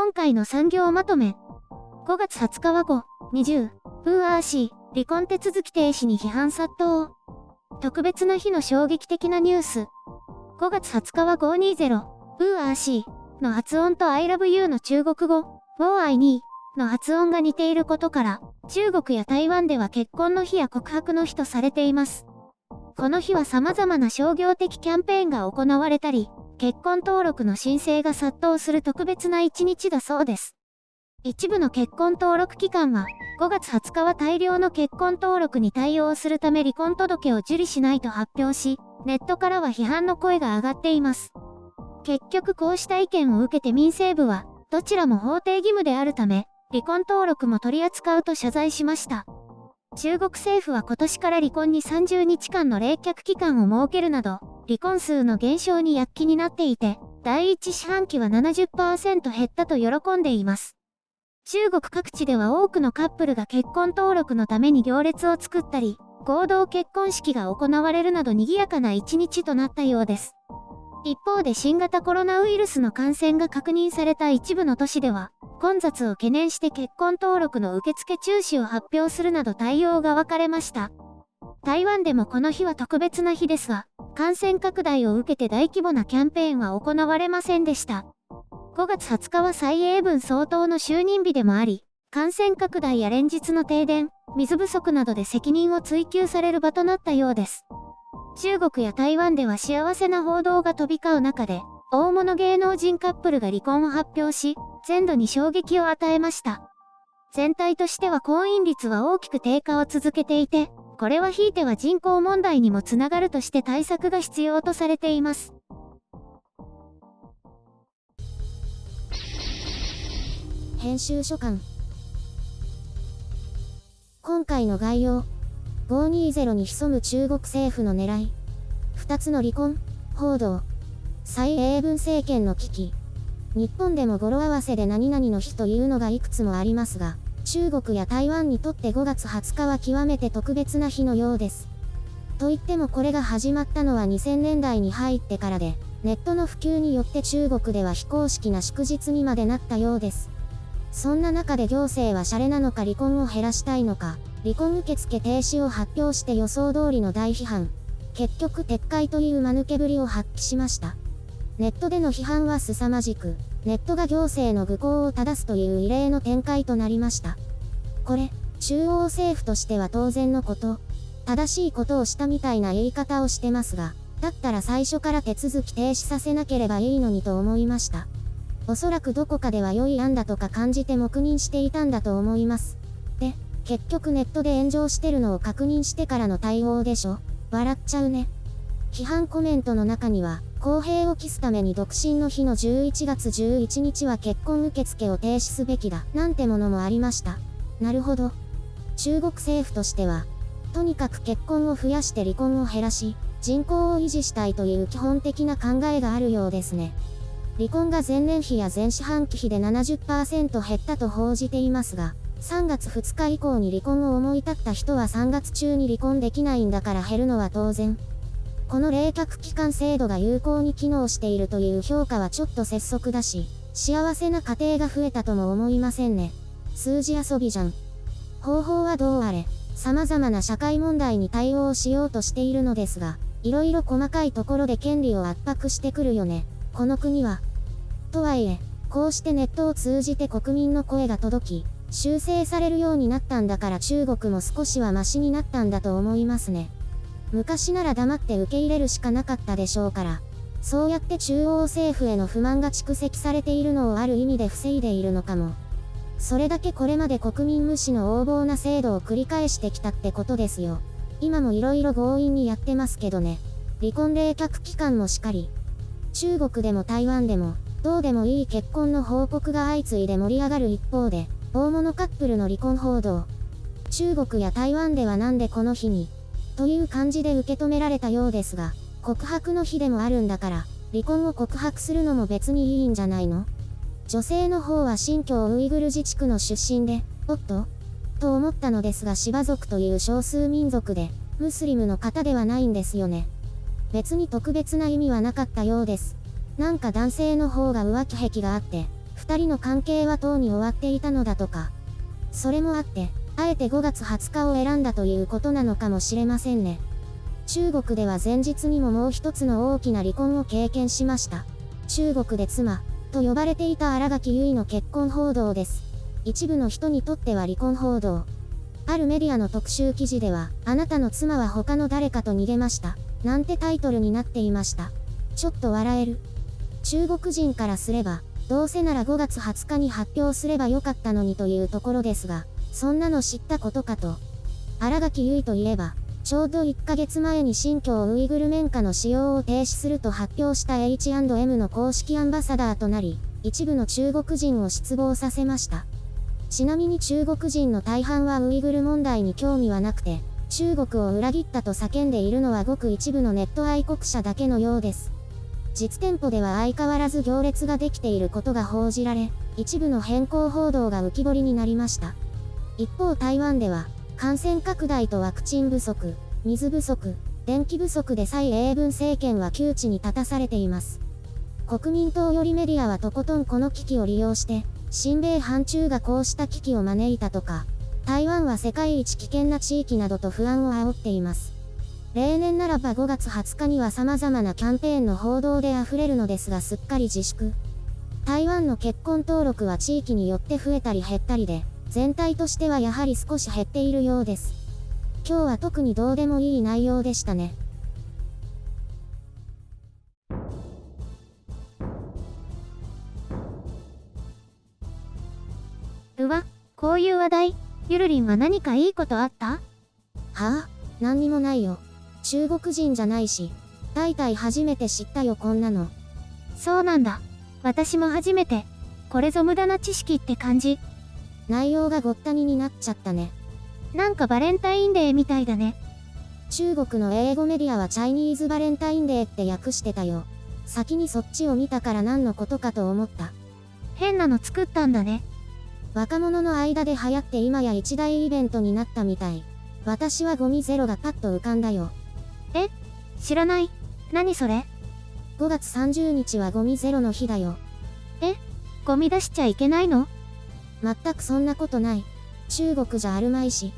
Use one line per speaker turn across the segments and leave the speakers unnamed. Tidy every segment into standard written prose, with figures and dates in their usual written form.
今回の産業まとめ。5月20日は5、20、FUAC、離婚手続き停止に批判殺到。特別な日の衝撃的なニュース。5月20日は520、FUAC の発音と I love you の中国語、WOI2 の発音が似ていることから、中国や台湾では結婚の日や告白の日とされています。この日は様々な商業的キャンペーンが行われたり、結婚登録の申請が殺到する特別な一日だそうです。一部の結婚登録機関は、5月20日は大量の結婚登録に対応するため離婚届を受理しないと発表し、ネットからは批判の声が上がっています。結局こうした意見を受けて民政部は、どちらも法定義務であるため、離婚登録も取り扱うと謝罪しました。中国政府は今年から離婚に30日間の冷却期間を設けるなど、離婚数の減少に躍起になっていて、第一四半期は 70% 減ったと喜んでいます。中国各地では多くのカップルが結婚登録のために行列を作ったり、合同結婚式が行われるなど賑やかな一日となったようです。一方で新型コロナウイルスの感染が確認された一部の都市では、混雑を懸念して結婚登録の受付中止を発表するなど対応が分かれました。台湾でもこの日は特別な日ですが、感染拡大を受けて大規模なキャンペーンは行われませんでした。5月20日は蔡英文総統の就任日でもあり、感染拡大や連日の停電、水不足などで責任を追及される場となったようです。中国や台湾では幸せな報道が飛び交う中で、大物芸能人カップルが離婚を発表し、全土に衝撃を与えました。全体としては婚姻率は大きく低下を続けていて、これはひいては人口問題にもつながるとして対策が必要とされています。
編集所感。今回の概要。520に潜む中国政府の狙い。2つの離婚報道。蔡英文政権の危機。日本でも語呂合わせで何々の日というのがいくつもありますが、中国や台湾にとって5月20日は極めて特別な日のようです。といってもこれが始まったのは2000年代に入ってからで、ネットの普及によって中国では非公式な祝日にまでなったようです。そんな中で行政はシャレなのか離婚を減らしたいのか、離婚受付停止を発表して予想通りの大批判。結局撤回という間抜けぶりを発揮しました。ネットでの批判は凄まじく、ネットが行政の愚行を正すという異例の展開となりました。これ、中央政府としては当然のこと、正しいことをしたみたいな言い方をしてますが、だったら最初から手続き停止させなければいいのにと思いました。おそらくどこかでは良い案だとか感じて黙認していたんだと思います。で、結局ネットで炎上してるのを確認してからの対応でしょ。笑っちゃうね。批判コメントの中には、公平を期すために独身の日の11月11日は結婚受付を停止すべきだ、なんてものもありました。なるほど。中国政府としては、とにかく結婚を増やして離婚を減らし、人口を維持したいという基本的な考えがあるようですね。離婚が前年比や前四半期比で 70% 減ったと報じていますが、3月2日以降に離婚を思い立った人は3月中に離婚できないんだから減るのは当然。この冷却期間制度が有効に機能しているという評価はちょっと拙速だし、幸せな家庭が増えたとも思いませんね。数字遊びじゃん。方法はどうあれ、様々な社会問題に対応しようとしているのですが、いろいろ細かいところで権利を圧迫してくるよね。この国は。とはいえ、こうしてネットを通じて国民の声が届き、修正されるようになったんだから中国も少しはマシになったんだと思いますね。昔なら黙って受け入れるしかなかったでしょうから、そうやって中央政府への不満が蓄積されているのをある意味で防いでいるのかも。それだけこれまで国民無視の横暴な制度を繰り返してきたってことですよ。今もいろいろ強引にやってますけどね。離婚冷却期間もしかり。中国でも台湾でも、どうでもいい結婚の報告が相次いで盛り上がる一方で、大物カップルの離婚報道。中国や台湾ではなんでこの日に、という感じで受け止められたようですが、告白の日でもあるんだから、離婚を告白するのも別にいいんじゃないの？女性の方は新疆ウイグル自治区の出身で、おっと？と思ったのですがシバ族という少数民族で、ムスリムの方ではないんですよね。別に特別な意味はなかったようです。なんか男性の方が浮気癖があって、二人の関係はとうに終わっていたのだとか。それもあって、あえて5月20日を選んだということなのかもしれませんね。中国では前日にももう一つの大きな離婚を経験しました。中国で妻と呼ばれていた新垣結衣の結婚報道です。一部の人にとっては離婚報道。あるメディアの特集記事では、あなたの妻は他の誰かと逃げました。なんてタイトルになっていました。ちょっと笑える。中国人からすれば、どうせなら5月20日に発表すればよかったのにというところですが、そんなの知ったことかと。新垣結衣といえば、ちょうど1ヶ月前に新疆ウイグル綿花の使用を停止すると発表した H&M の公式アンバサダーとなり、一部の中国人を失望させました。ちなみに中国人の大半はウイグル問題に興味はなくて、中国を裏切ったと叫んでいるのはごく一部のネット愛国者だけのようです。実店舗では相変わらず行列ができていることが報じられ、一部の変更報道が浮き彫りになりました。一方台湾では、感染拡大とワクチン不足、水不足、電気不足で蔡英文政権は窮地に立たされています。国民党よりメディアはとことんこの危機を利用して、親米反中がこうした危機を招いたとか、台湾は世界一危険な地域などと不安を煽っています。例年ならば5月20日には様々なキャンペーンの報道で溢れるのですがすっかり自粛。台湾の結婚登録は地域によって増えたり減ったりで、全体としてはやはり少し減っているようです。今日は特にどうでもいい内容でしたね。
うわ、こういう話題、ゆるりんは何かいいことあった？
はあ、何にもないよ。中国人じゃないし、大体初めて知ったよこんなの。
そうなんだ。私も初めて。これぞ無駄な知識って感じ。
内容がごったにになっちゃったね。
なんかバレンタインデーみたいだね。
中国の英語メディアはチャイニーズバレンタインデーって訳してたよ。先にそっちを見たから何のことかと思った。
変なの作ったんだね。
若者の間で流行って今や一大イベントになったみたい。私はゴミゼロがパッと浮かんだよ。
え？知らない。何それ
？5月30日はゴミゼロの日だよ。
え？ゴミ出しちゃいけないの？
全くそんなことない。中国じゃあるまいし。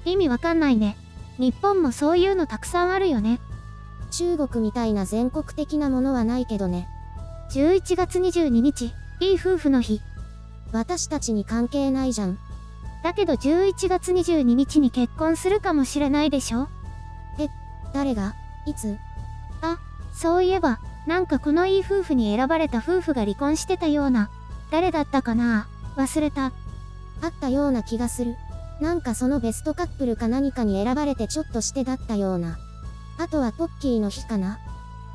意味わかんないね。日本もそういうのたくさんあるよね。
中国みたいな全国的なものはないけどね。
11月22日、いい夫婦の日。
私たちに関係ないじゃん。
だけど11月22日に結婚するかもしれないでしょ？
誰が？いつ？
あ、そういえば、なんかこのいい夫婦に選ばれた夫婦が離婚してたような。誰だったかな？忘れた。
あったような気がする。なんかそのベストカップルか何かに選ばれてちょっとしてだったような。あとはポッキーの日かな？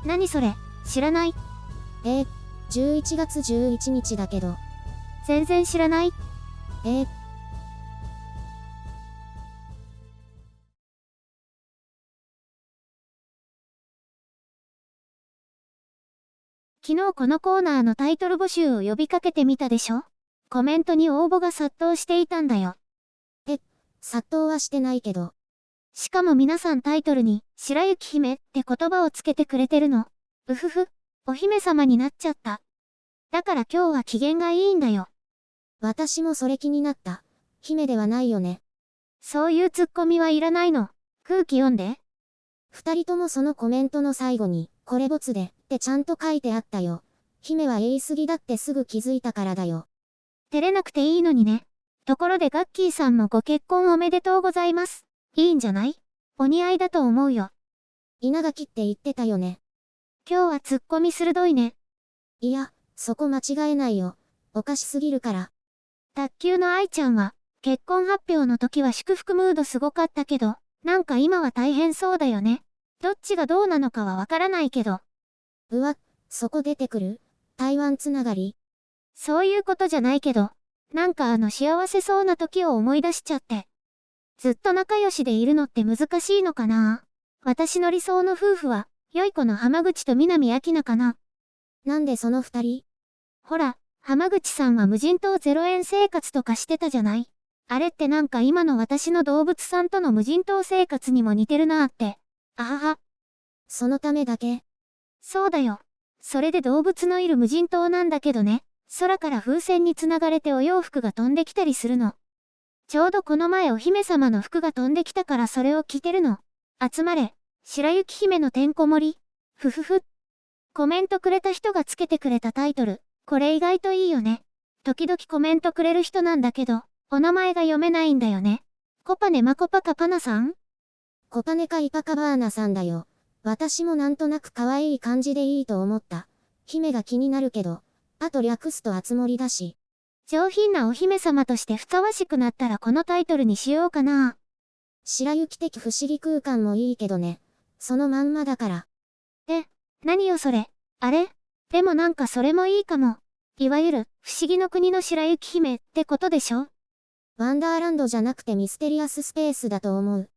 何それ？知らない。
11月11日だけど。
全然知らない。昨日このコーナーのタイトル募集を呼びかけてみたでしょ？コメントに応募が殺到していたんだよ。
殺到はしてないけど。
しかも皆さんタイトルに、白雪姫って言葉をつけてくれてるの。うふふ、お姫様になっちゃった。だから今日は機嫌がいいんだよ。
私もそれ気になった。姫ではないよね。
そういうツッコミはいらないの。空気読んで。
二人ともそのコメントの最後に、これボツで、ってちゃんと書いてあったよ。姫は言い過ぎだってすぐ気づいたからだよ。
照れなくていいのにね。ところでガッキーさんもご結婚おめでとうございます。いいんじゃない？お似合いだと思うよ。
稲垣って言ってたよね。
今日はツッコミ鋭いね。
いや、そこ間違えないよ。おかしすぎるから。
卓球の愛ちゃんは、結婚発表の時は祝福ムードすごかったけど、なんか今は大変そうだよね。どっちがどうなのかはわからないけど。
うわ、そこ出てくる？台湾つながり？
そういうことじゃないけど、なんか幸せそうな時を思い出しちゃって。ずっと仲良しでいるのって難しいのかな？私の理想の夫婦は、良い子の浜口と南明菜かな。
なんでその二人？
ほら、浜口さんは無人島0円生活とかしてたじゃない？あれってなんか今の私の動物さんとの無人島生活にも似てるなーって。あはは。
そのためだけ？
そうだよ。それで動物のいる無人島なんだけどね。空から風船につながれてお洋服が飛んできたりするの。ちょうどこの前お姫様の服が飛んできたからそれを着てるの。集まれ、白雪姫のてんこ盛り。ふふふ。コメントくれた人がつけてくれたタイトル。これ意外といいよね。時々コメントくれる人なんだけど、お名前が読めないんだよね。コパネマコパカパナさん？
コパネカイパカバーナさんだよ。私もなんとなく可愛い感じでいいと思った。姫が気になるけど、あと略すとあつ森だし。
上品なお姫様としてふさわしくなったらこのタイトルにしようかな。
白雪的不思議空間もいいけどね。そのまんまだから。
何よそれ。あれ？でもなんかそれもいいかも。いわゆる、不思議の国の白雪姫ってことでしょ？
ワンダーランドじゃなくてミステリアススペースだと思う。